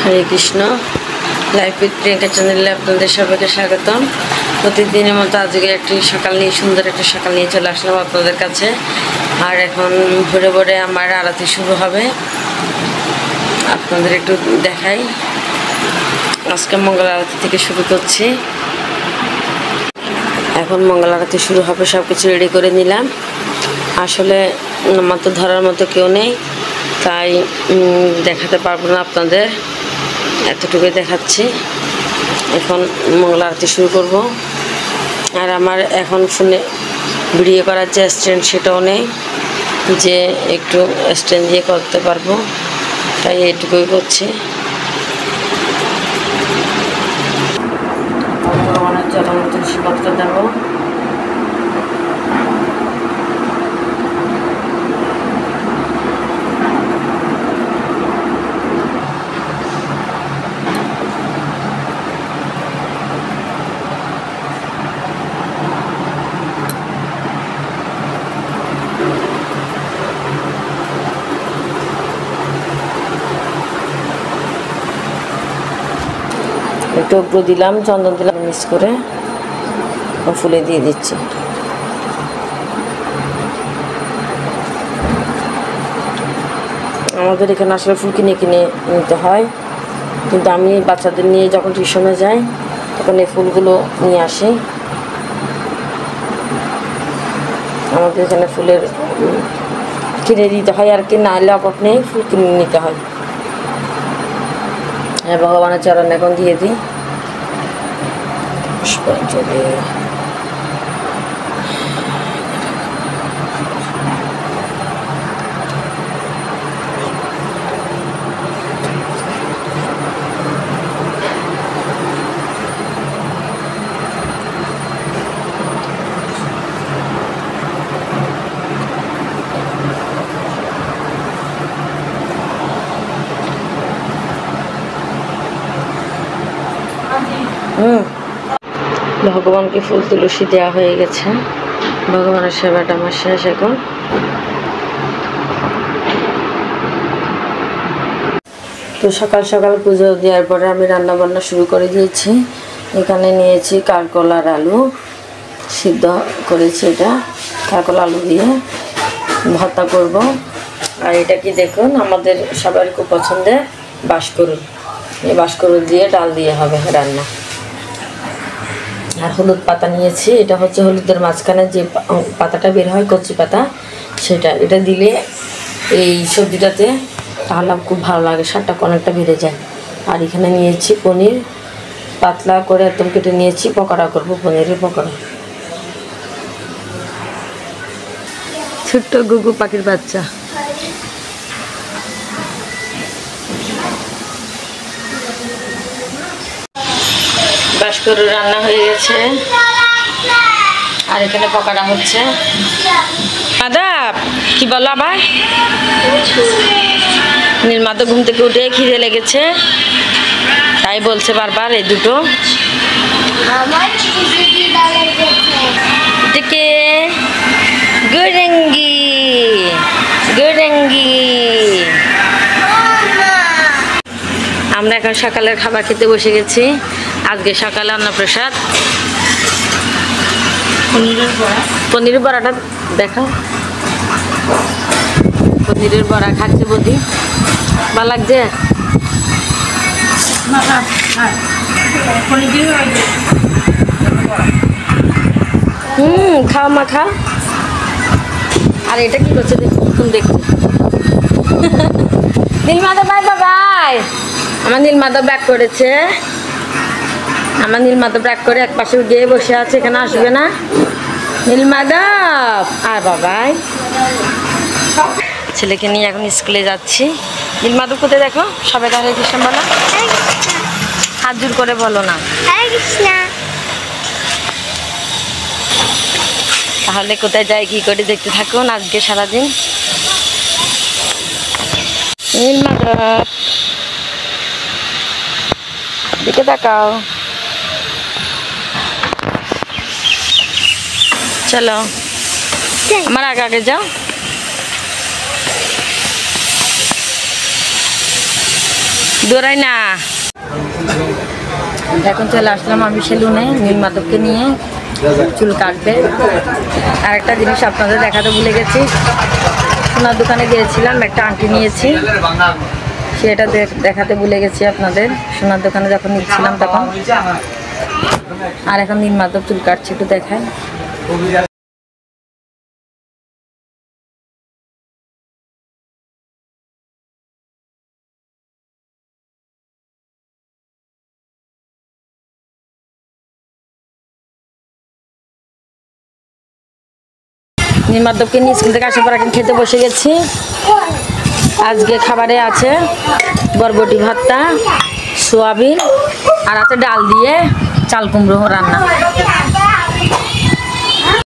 Hare Krishna life with Priyanka channel আপনাদের সবাইকে স্বাগতম। প্রতিদিনের মতো আজকে একটি সকাল নিয়ে সুন্দর একটা সকাল নিয়ে চলে আসলাম আপনাদের কাছে। আর এখন ভোরে ভোরে আমার আরতি শুরু হবে, আপনাদের একটু দেখাই। আজকে মঙ্গল আরতি থেকে শুরু করছি। এখন মঙ্গল আরতি শুরু হবে, সব কিছু রেডি করে নিলাম। আসলে আমার তো ধরার মতো কেউ নেই, তাই দেখাতে পারবো না আপনাদের, এতটুকুই দেখাচ্ছি। এখন মঙ্গল আরতি শুরু করব। আর আমার এখন ফোনে ভিডিও করার যে স্ট্যান্ড সেটাও নেই যে একটু স্ট্যান্ড দিয়ে করতে পারবো, তাই এইটুকুই করছি। জল তুলসী পত্র দেবো। একটু উপরে দিলাম, চন্দন দিলাম মিক্স করে, ফুলে দিয়ে দিচ্ছি। আমাদের এখানে আসলে ফুল কিনে কিনে নিতে হয়, কিন্তু আমি বাচ্চাদের নিয়ে যখন টিউশনে যাই তখন এই ফুলগুলো নিয়ে আসি। আমাদের এখানে ফুলের কিনে দিতে হয়, আর কি না হলে অভাব নেই, ফুল কিনে নিতে হয়। হ্যাঁ, ভগবানের চরণ এখন দিয়ে দিই পুষ্পাঞ্জলি। ভগবানকে ফুল তুলসী দেওয়া হয়ে গেছে, ভগবানের সেবাটা আমার শেষ। এখন তো সকাল সকাল পুজো দেওয়ার পরে আমি রান্না বান্না শুরু করে দিয়েছি। এখানে নিয়েছি কারকল আর আলু সিদ্ধ করেছি, এটা কারকল আলু দিয়ে ভর্তা করব। আর এটা কি দেখুন, আমাদের সবার খুব পছন্দের বাঁশকরুল, এই বাঁশকরুল দিয়ে ডাল দিয়ে হবে রান্না। আর হলুদ পাতা নিয়েছি, এটা হচ্ছে হলুদের মাঝখানে যে পাতাটা বের হয় কচি পাতা, সেটা এটা দিলে এই সবজিটাতে তাহলে খুব ভালো লাগে, স্বাদটা অনেকটা বেড়ে যায়। আর এখানে নিয়েছি পনির, পাতলা করে একদম কেটে নিয়েছি, পকোড়া করবো, পনিরের পকোড়া। ছোট্ট গুগু পাখির বাচ্চা। বাঁশকরুল রান্না হয়ে গেছে, আর এখানে পকোড়া হচ্ছে। মাদাব কি বলো আবার? নীলমা তো ঘুম থেকে উঠে খিদে লেগেছে, তাই বলছে বারবার এই দুটো। কে গুরঙ্গি গুরঙ্গি। আমরা এখন সকালের খাবার খেতে বসে গেছি। আজকে সকালে অন্নপ্রসাদ। পনিরের বড়াটা দেখো, পনিরের বড়া খাচ্ছে বদি, ভালো লাগছে। খাও মা খাও। আর এটা কি করছে দেখুন, দেখছি নীলমাধব বাই বাবাই। আমার নীলমাধব ব্যাক করেছে, আমার নীলমাধব ব্যাক করে এক পাশে গিয়ে বসে আছে, এখানে আসবে না নীলমাধব। আর বাবাই ছেলেকে নিয়ে এখন স্কুলে যাচ্ছি। নীলমাধব কোথায় দেখো, সবাই হরে কৃষ্ণ বলো, হাত জোর করে বলো না হরে কৃষ্ণ। তাহলে কোথায় যাই কি করে দেখতে থাকুন আজকে সারাদিন। নীলমাধব দিকে তাকাও, চলো আমার আগে আগে যাও। দৌড়াই না। এখন চলে আসলাম আমি সেলুনে নীল মাধবকে নিয়ে চুল কাটবে। আর একটা জিনিস আপনাদের দেখাতে ভুলে গেছি, সোনার দোকানে গিয়েছিলাম, একটা আংটি নিয়েছি, সেটা দেখাতে ভুলে গেছি আপনাদের। সোনার দোকানে যখন নিচ্ছিলাম তখন। আর এখন নীল মাধব চুল কাটছে, একটু দেখায়। নীল মাধবকে নিয়ে স্কুল থেকে আসার পর এখন খেতে বসে গেছি। আজকে খাবারে আছে বরবটি ভর্তা, সোয়াবিন, আর আছে ডাল দিয়ে চাল কুমড়ো রান্না।